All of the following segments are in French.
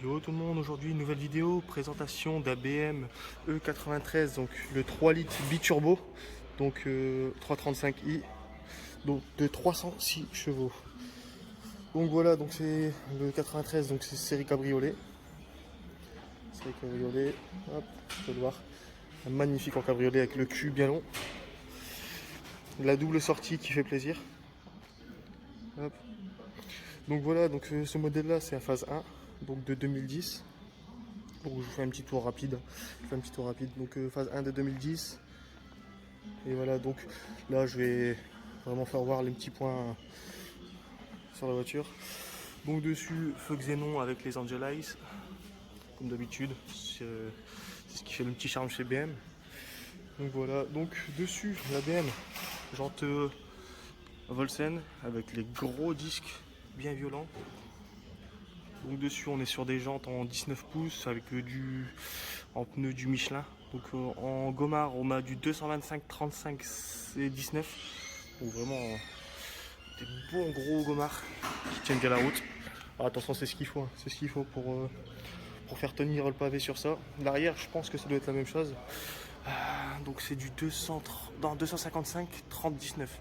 Yo tout le monde, aujourd'hui une nouvelle vidéo, présentation d'un BM E93, donc le 3 litres biturbo, donc 335i, donc de 306 chevaux. Donc voilà, donc c'est le 93, donc c'est série cabriolet. Série cabriolet, hop, tu peux le voir, un magnifique en cabriolet avec le cul bien long. La double sortie qui fait plaisir. Hop. Donc voilà, donc ce modèle là c'est à phase 1. Donc de 2010. Donc je vous fais un petit tour rapide. Donc phase 1 de 2010. Et voilà, donc là je vais vraiment faire voir les petits points sur la voiture. Donc dessus, feu xénon avec les Angel Eyes, comme d'habitude. C'est ce qui fait le petit charme chez BM. Donc voilà, donc dessus la BM, jante Volsen avec les gros disques bien violents. Donc dessus on est sur des jantes en 19 pouces avec en pneus du Michelin. Donc en gommard on a du 225, 35 et 19. Donc vraiment des bons gros gommards qui tiennent bien la route. Alors, attention, c'est ce qu'il faut, hein. C'est ce qu'il faut pour faire tenir le pavé sur ça. L'arrière je pense que ça doit être la même chose. Donc c'est du 255, 30, 19.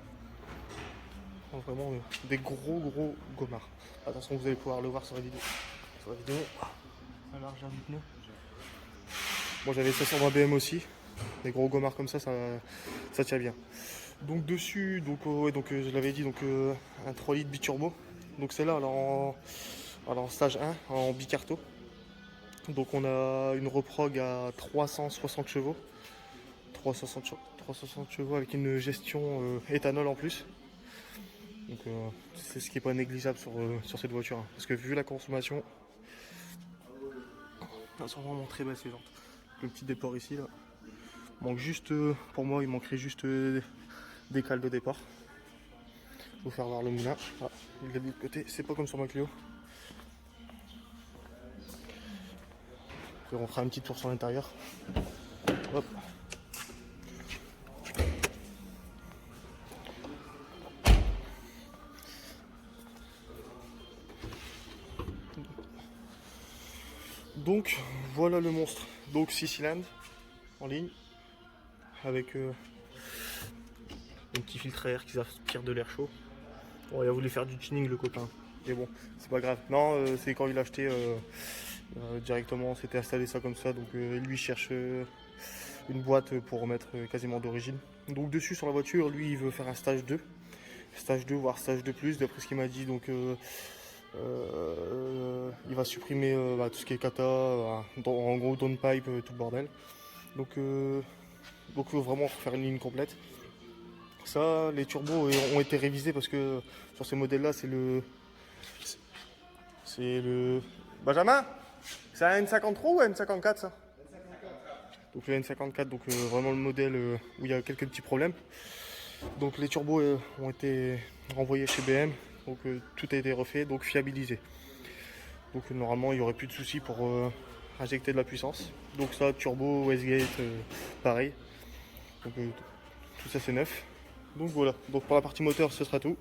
Donc, vraiment des gros gommards. Attention, vous allez pouvoir le voir sur la vidéo. La largeur du pneu. Moi j'avais ça sur ma BM aussi. Des gros gommards comme ça tient bien. Donc dessus, je l'avais dit, un 3 litres biturbo. Donc c'est là, alors en stage 1, en bicarto. Donc on a une reprog à 360 chevaux. 360 chevaux avec une gestion éthanol en plus. Donc c'est ce qui n'est pas négligeable sur cette voiture, hein. Parce que vu la consommation, elles sont vraiment très belles ces jantes. Le petit déport ici là. Manque juste, pour moi il manquerait juste des cales de départ. Je vais vous faire voir le moulin. Ah, il est de l'autre côté, c'est pas comme sur ma Clio. On fera un petit tour sur l'intérieur. Hop. Donc voilà le monstre. Donc 6 cylindres en ligne avec un petit filtre à air qui aspire de l'air chaud. Bon, il a voulu faire du tuning le copain, mais bon, c'est pas grave. Non, c'est quand il l'a acheté directement, c'était installé ça comme ça. Donc lui cherche une boîte pour remettre quasiment d'origine. Donc dessus sur la voiture, lui il veut faire un stage 2. Stage 2 voire stage 2 plus d'après ce qu'il m'a dit. Donc il va supprimer tout ce qui est kata, en gros downpipe, tout le bordel. Donc il faut vraiment faire une ligne complète. Ça, les turbos ont été révisés parce que sur ces modèles là c'est le Benjamin, c'est un N53 ou un N54 ça? Donc le N54, donc vraiment le modèle où il y a quelques petits problèmes. Donc les turbos ont été renvoyés chez BM, donc tout a été refait, donc fiabilisé. Donc normalement il n'y aurait plus de soucis pour injecter de la puissance. Donc ça, turbo, Westgate, pareil. Donc tout ça c'est neuf. Donc voilà, donc pour la partie moteur ce sera tout.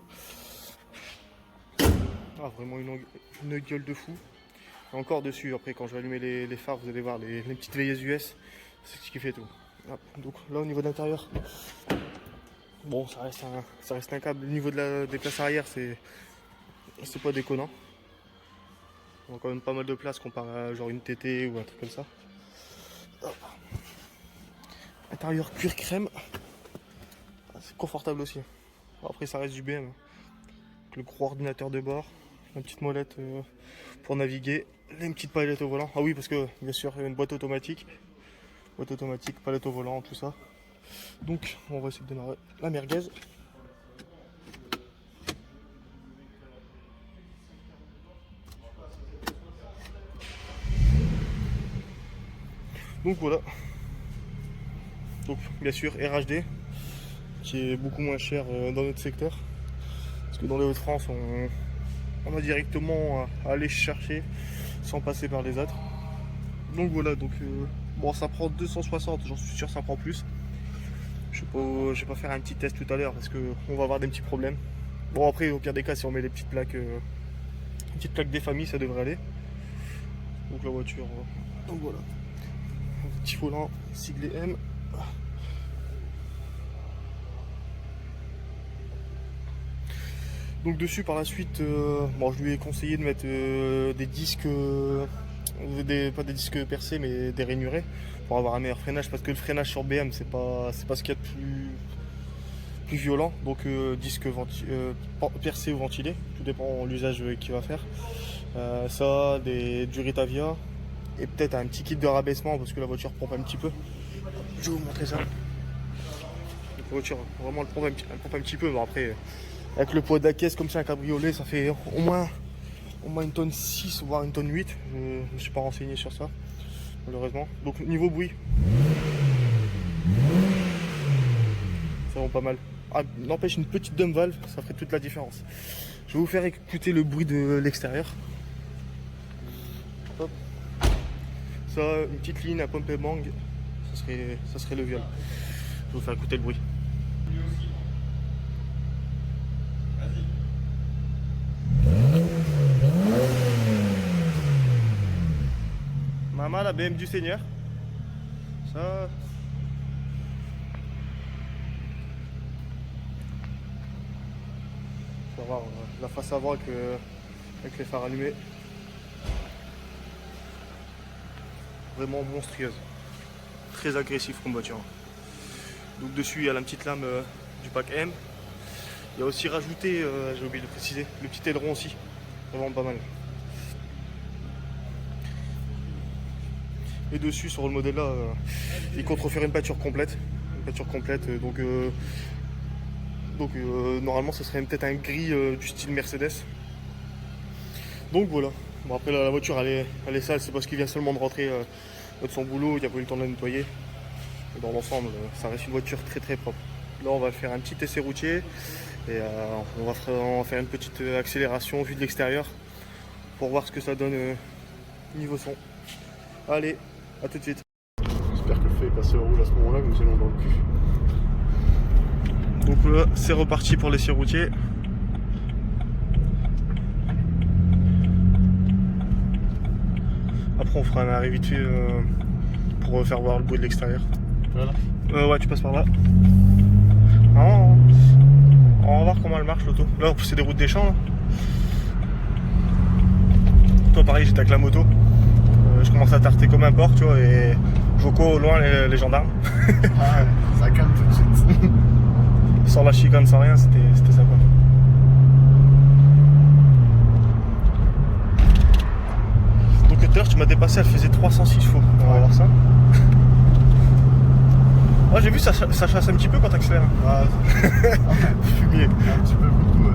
Ah, vraiment une gueule de fou. Et encore dessus, après quand je vais allumer les phares, vous allez voir les petites veilleuses US, c'est ce qui fait tout. Ah, donc là au niveau de l'intérieur, bon ça reste un câble. Au niveau des places arrière, c'est pas déconnant. On a quand même pas mal de place comparé à genre une TT ou un truc comme ça. Hop. Intérieur cuir crème, c'est confortable aussi. Après ça reste du BM. Le gros ordinateur de bord, la petite molette pour naviguer, les petites palettes au volant. Ah oui, parce que bien sûr il y a une boîte automatique, palette au volant, tout ça. Donc on va essayer de démarrer la merguez. Donc voilà. Donc bien sûr RHD qui est beaucoup moins cher dans notre secteur. Parce que dans les Hauts-de-France on a directement à aller chercher sans passer par les autres. Donc voilà, donc bon ça prend 260, j'en suis sûr ça prend plus. Je sais Je vais pas faire un petit test tout à l'heure parce qu'on va avoir des petits problèmes. Bon après au pire des cas si on met des petites plaques des familles ça devrait aller. Donc la voiture, donc voilà. Un petit volant siglé M. Donc dessus par la suite, bon, je lui ai conseillé de mettre des disques, pas des disques percés mais des rainurés pour avoir un meilleur freinage parce que le freinage sur BM c'est pas ce qu'il y a de plus violent. Donc disque percé ou ventilé, tout dépend de l'usage qu'il va faire. Ça, du Ritavia et peut-être un petit kit de rabaissement parce que la voiture pompe un petit peu. Je vais vous montrer ça. La voiture vraiment elle pompe un petit peu, mais après avec le poids de la caisse comme c'est un cabriolet ça fait au moins 1 tonne 6 voire 1 tonne 8. Je ne me suis pas renseigné sur ça malheureusement. Donc niveau bruit ça va pas mal. Ah, n'empêche une petite dump valve ça ferait toute la différence. Je vais vous faire écouter le bruit de l'extérieur. Hop. Ça, une petite ligne à pump et bang, ça serait le viol. Je vais vous faire écouter le bruit. Maman, la BM du Seigneur. Ça. On va voir la face avant avec les phares allumés. Vraiment monstrueuse. Très agressif comme voiture. Donc dessus il y a la petite lame du pack M. Il y a aussi rajouté, j'ai oublié de préciser, le petit aileron aussi. Vraiment pas mal. Et dessus sur le modèle là, il compte refaire une peinture complète. Donc normalement ce serait peut-être un gris du style Mercedes. Donc voilà. Bon après la voiture elle est sale, c'est parce qu'il vient seulement de rentrer de son boulot, il n'y a pas eu le temps de la nettoyer. Et dans l'ensemble ça reste une voiture très très propre. Là on va faire un petit essai routier et on va faire une petite accélération vue de l'extérieur pour voir ce que ça donne niveau son. Allez, à tout de suite. J'espère que le feu est passé au rouge à ce moment là comme c'est long dans le cul. Donc là c'est reparti pour l'essai routier. Après on fera un arrêt vite fait pour faire voir le bruit de l'extérieur. Voilà. Ouais tu passes par là. On va voir comment elle marche l'auto. Là c'est des routes des champs là. Toi pareil j'étais avec la moto. Je commence à tarter comme un porc tu vois et Joko au loin les gendarmes. Ah ouais, ça calme tout de suite. Sans la chicane, sans rien, c'était sympa. Donc tout à l'heure tu m'as dépassé, elle faisait 306 chevaux. On va voir ça. Ah, j'ai vu ça chasse un petit peu quand t'accélères. Ah, fumier. Un petit peu beaucoup, ouais.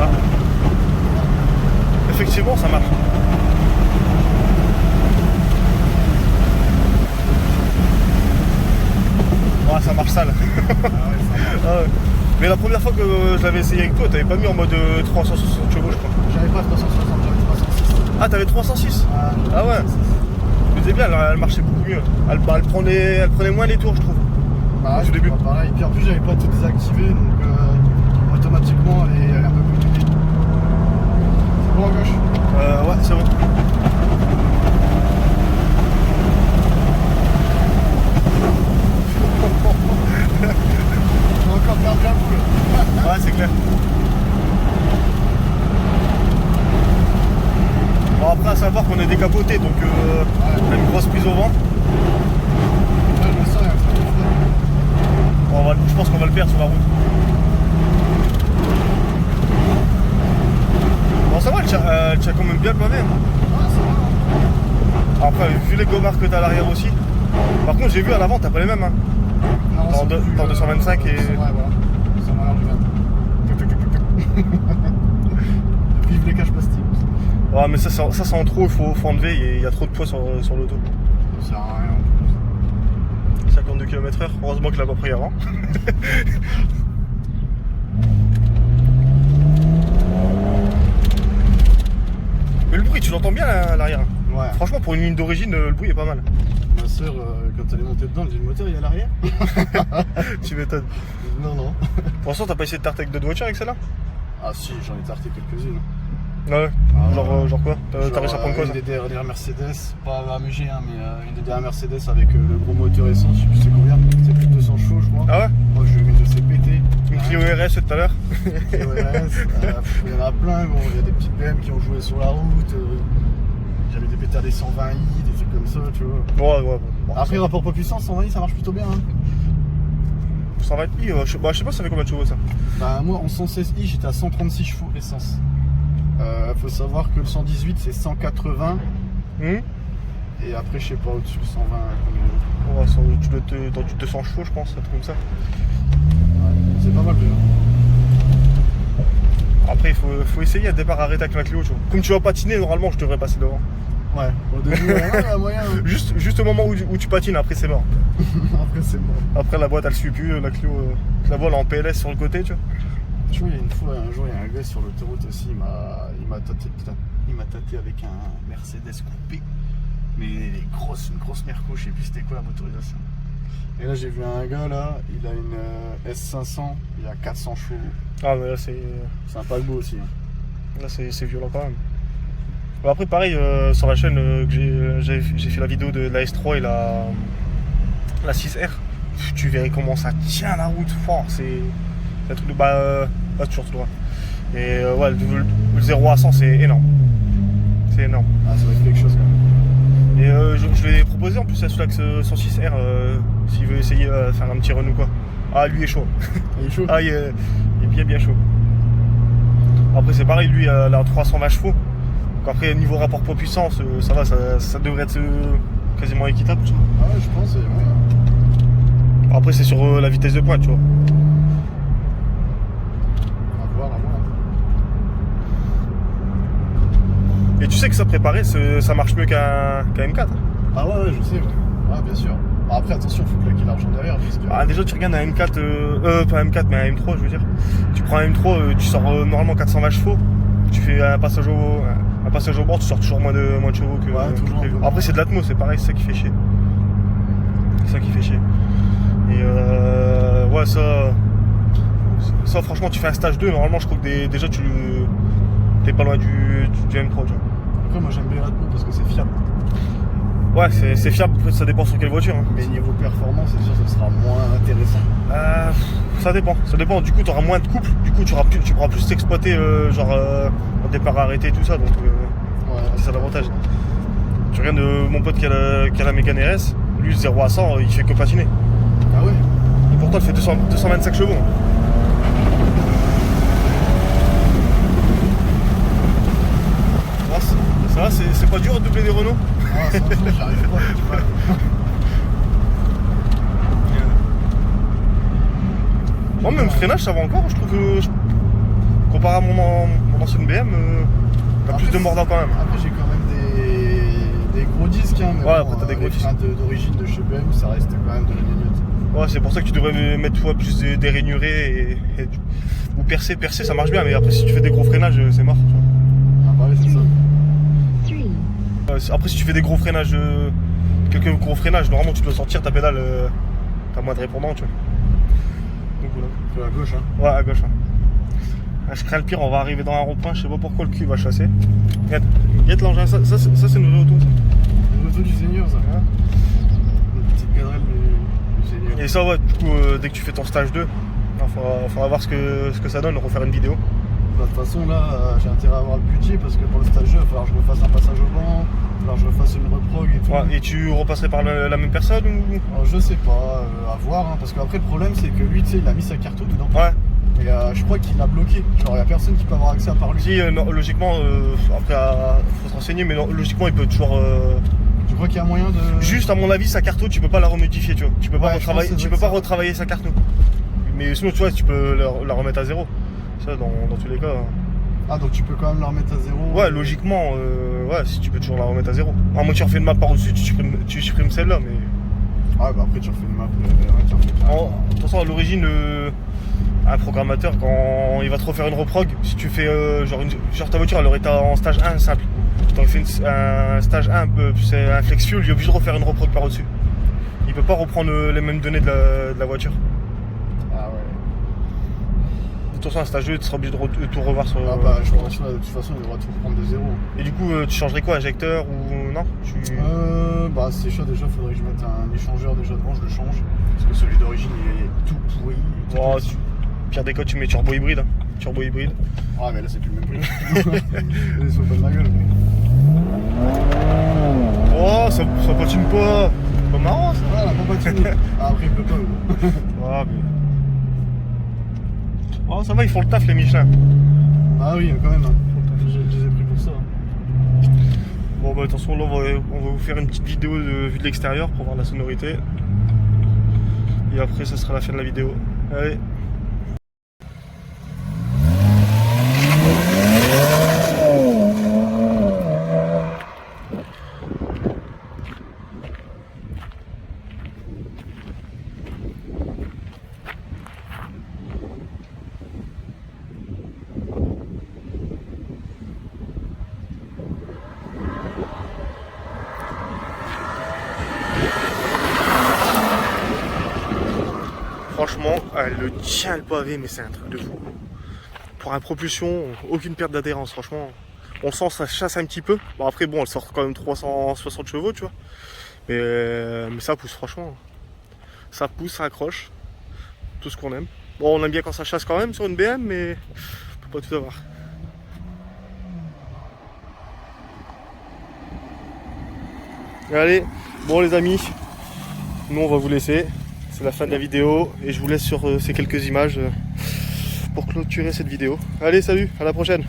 Ah. Effectivement ça marche. Ah, ça marche sale. Ah ouais, ça marche. Ah ouais. Mais la première fois que je l'avais essayé avec toi, t'avais pas mis en mode 360 chevaux, je crois. J'avais pas 360, j'avais 306. Ah, t'avais 306 ? Ah ouais. Mais c'est bien, elle marchait beaucoup mieux. Elle prenait moins les tours, je trouve. Bah, au début. Pareil. Puis en plus, j'avais pas tout désactivé, donc automatiquement, elle est un peu plus compliquée. C'est bon à gauche ? Ouais, c'est bon. On va encore perdre la boule. Ouais, c'est clair. Bon, après, à savoir qu'on est décapoté, donc on a une grosse prise au vent. Ouais, je me sens, bon, je pense qu'on va le perdre sur la route. Bon, ça va, elle tient quand même bien le pavé. Ouais, ça va. Après, vu les gomards que t'as à l'arrière aussi. Par contre, j'ai vu à l'avant, t'as pas les mêmes. Hein. Non, dans 225 et. Ouais, voilà. Ça m'a l'air bien. Vive les caches plastiques. Ouais, mais ça c'est en trop, il faut enlever, il y a trop de poids sur l'auto. Ça sert à rien. 52 km/h, heureusement que je l'ai pas pris avant. Mais le bruit, tu l'entends bien à l'arrière. Ouais. Franchement, pour une ligne d'origine, le bruit est pas mal. Ma soeur, quand elle est montée dedans, elle dit le moteur il est à l'arrière. Tu m'étonnes. Non. Pour l'instant, t'as pas essayé de tarter avec d'autres voitures avec celle-là? Ah si, j'en ai tarté quelques-unes. Ouais. Ah, Genre quoi? T'as réussi à prendre quoi une ça? des dernières Mercedes, pas AMG, hein, mais une des dernières Mercedes avec le gros moteur essence, je sais plus c'est combien. C'est plus de 200 chevaux, je crois. Ah ouais? Moi je lui ai mis de ses pété. Une Clio RS tout à l'heure? Clio RS, il y en a plein, gros. Il y a des petites BM qui ont joué sur la route. J'avais des pétards des 120i, des trucs comme ça, tu vois. Ouais. Bon, Après, rapport poids-puissance, 120i, ça marche plutôt bien. Hein. 120i, je sais pas ça fait combien de chevaux ça. Bah, moi, en 116i, j'étais à 136 chevaux essence. Faut savoir que le 118, c'est 180. Et après, je sais pas, au-dessus de 120, combien. Ouais, tu dois être dans du 200 chevaux, je pense, un truc comme ça. Ouais, c'est pas mal déjà. Après, il faut essayer à départ arrêter avec la Clio, tu vois. Comme tu vas patiner, normalement, je devrais passer devant. Ouais, au début, il y a moyen. Hein. Juste au moment où tu patines, après c'est mort. Après, c'est bon. Après, la boîte, elle suit plus, la Clio, la voile en PLS sur le côté, tu vois. Tu vois, il y a une fois, un jour, il y a un gars sur l'autoroute aussi, il m'a tâté avec un Mercedes coupé. Mais une grosse Merco, je sais plus c'était quoi la motorisation. Et là, j'ai vu un gars là, il a une S500, il a 400 chevaux. Ah, mais là, c'est C'est un paquebot aussi. Hein. là c'est violent quand même. Bon, après, pareil, sur la chaîne, que j'ai fait la vidéo de la S3 et la 6R. Tu verrais comment ça tient la route fort. C'est un truc de. Toujours tout droit. Et ouais, le 0 à 100, c'est énorme. C'est énorme. Ah, ça va être quelque chose quand même. Et je lui ai proposé en plus à Soulax son 6R s'il veut essayer de faire un petit run ou quoi. Ah, lui est chaud. Il est chaud. Ah, il est bien chaud. Après, c'est pareil, lui il a 320 chevaux. Donc après, niveau rapport poids-puissance, ça va, ça devrait être quasiment équitable. Tu vois. Ah ouais, je pense, c'est ouais. Après, c'est sur la vitesse de pointe, tu vois. À voir. Et tu sais que ça préparé, ça marche mieux qu'un M4. Ah ouais, je sais, ouais. Ah, bien sûr. Après, attention, faut claquer l'argent derrière. Parce que... Ah, déjà, tu regardes un M4, pas un M4, mais un M3, je veux dire. Tu prends un M3, tu sors normalement 420 chevaux. Tu fais un passage au bord, tu sors toujours moins de chevaux que. Ouais, toujours un peu moins. Après, c'est de l'atmo, c'est pareil, c'est ça qui fait chier. C'est ça qui fait chier. Et ouais, ça, franchement, tu fais un stage 2, normalement, je crois que déjà, t'es pas loin du M3, tu vois. Après, moi, j'aime bien l'atmo parce que c'est fiable. Ouais, c'est fiable, après, ça dépend sur quelle voiture. Hein. Mais niveau performance, c'est sûr que ce sera moins intéressant. Ça dépend. Du coup, tu auras moins de couple, du coup, tu pourras plus t'exploiter, en départ arrêté et tout ça, donc Ouais, c'est ça l'avantage. Tu regardes mon pote qui a la Mégane RS, lui, 0 à 100, il fait que patiner. Ah ouais. Et pourtant, il fait 225 chevaux. Ça va, c'est pas dur de doubler des Renault. Ah, sans fou, j'y arrive pas, tu vois. Moi, même freinage, ça va encore. Je trouve que, comparé à mon ancienne BM, t'as plus de mordant quand même. Après, j'ai quand même des gros disques. Hein, mais Ouais, bon, après, t'as des gros les disques. freins d'origine de chez BM, ça reste quand même de la gnognotte. Ouais, c'est pour ça que tu devrais mettre plus des rainurés ou percer. Percer, ça marche bien, mais après, si tu fais des gros freinages, c'est mort. Tu vois. Ah bah oui, c'est ça. Après, si tu fais des gros freinages, quelques gros freinages, normalement, tu dois sortir ta pédale, t'as moins de répondant, tu vois. Donc voilà. C'est à gauche, hein. Ouais, à gauche. Hein. Ah, je crains le pire, on va arriver dans un rond-point, je sais pas pourquoi le cul va chasser. Regarde l'engin, ça c'est une vraie auto. Une auto du Seigneur, ça. Ouais. Une petite gadrelle du Seigneur. Et ça, ouais, du coup, dès que tu fais ton stage 2, il faudra voir ce que ça donne, refaire une vidéo. Bah, de toute façon, là, j'ai intérêt à avoir le budget parce que pour le stage 2, il va falloir que je refasse un passage au banc, il va falloir que je refasse une reprog et tout. Ouais, et tu repasserais par la même personne ou... Alors, je sais pas, à voir, hein, parce qu'après, le problème, c'est que lui, tu sais, il a mis sa carte dedans. Ouais. Et je crois qu'il l'a bloqué. Genre, il y a personne qui peut avoir accès à part lui. Si, non, logiquement, après, faut se renseigner, mais non, logiquement, il peut toujours... Je crois qu'il y a moyen de... Juste, à mon avis, sa carte, tu peux pas la remodifier, tu vois. Tu peux pas, Ouais, je pense que ça tu doit peux être pas ça. retravailler sa carte. Mais sinon, tu vois, tu peux la remettre à zéro. Ça, dans tous les cas. Ah, donc tu peux quand même la remettre à zéro. Ouais, logiquement, ouais, si tu peux toujours la remettre à zéro. À moins que tu refais une map par-dessus, tu supprimes celle-là, mais... Ah, bah après, tu refais une map. Tu refais De toute façon, à l'origine, un programmateur, quand il va te refaire une reprog, si tu fais genre ta voiture, elle aurait été en stage 1 simple. quand il fait un stage 1, c'est un flex fuel, il est obligé de refaire une reprog par-dessus. Il peut pas reprendre les mêmes données de la voiture. Ah ouais. De toute façon, un stage 2, tu seras obligé de tout revoir sur. Ah bah je pense là, de toute façon il devra tout reprendre de zéro. Et du coup, tu changerais quoi, injecteur ou non Bah c'est chaud déjà, faudrait que je mette un échangeur déjà devant, je le change. Parce que celui d'origine il est tout pourri. Oh, pire des cas, tu mets turbo hybride. Turbo hybride. Ah mais là c'est plus le même prix. Ils sont pas de ma gueule. Oh, ça patine pas. C'est pas marrant ça. Ah la pompe patine. Ah après il peut pas. Ah mais. Oh ça va, ils font le taf les Michelin. Ah oui quand même. Je les ai pris pour ça. Bon bah attention, là on va vous faire une petite vidéo de vue de l'extérieur pour voir la sonorité. Et après ça sera la fin de la vidéo. Allez. Franchement, elle le tient le pavé, mais c'est un truc de fou. Pour la propulsion, aucune perte d'adhérence, franchement. On sent ça chasse un petit peu. Bon après bon, elle sort quand même 360 chevaux, tu vois. Mais ça pousse franchement. Ça pousse, ça accroche. Tout ce qu'on aime. Bon, on aime bien quand ça chasse quand même sur une BM, mais on peut pas tout avoir. Allez, bon les amis, nous on va vous laisser. C'est la fin de la vidéo et je vous laisse sur ces quelques images pour clôturer cette vidéo. Allez, salut, à la prochaine.